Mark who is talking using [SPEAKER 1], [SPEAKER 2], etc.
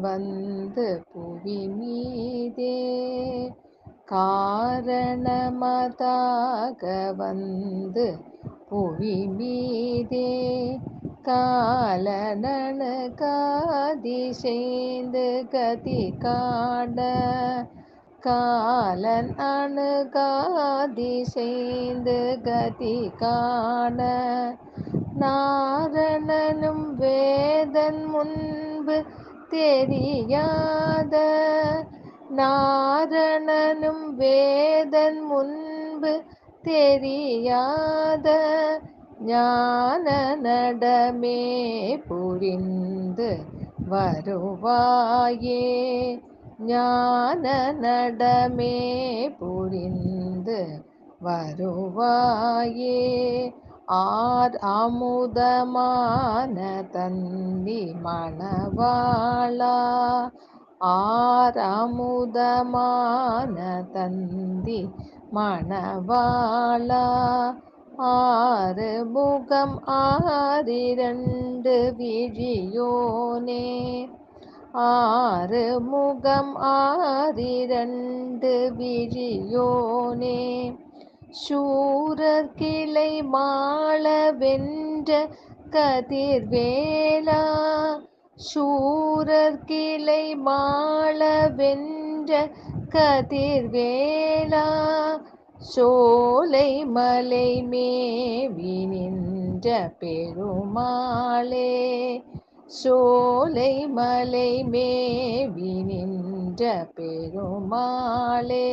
[SPEAKER 1] வந்து புவி மீதே காரணமதாக வந்து புவி மீதே காலனனு காதி செய்து கதி காண காலன் அணுகாதி செய்து கதி காண நாரணனும் வேதன் முன்பு தெரியாத நாரணனும் வேதன் முன்பு தெரியாத ஞான நடமே புரிந்து வருவாயே ஞான நடமே புரிந்து வருவாயே அமுதமான தந்தி மணவாளா அமுதமான தந்தி மணவாளா முகம் ஆறிரண்டு விழியோனே முகம் ஆறிரண்டு விழியோனே சூரர் கிளை மாள வென்ற கதிர்வேலா சூரர் கிளை மாள வென்ற கதிர்வேலா சோலை மலை மேவி நின்ற பெருமாளே சோலை மலை மேவி நின்ற பெருமாளே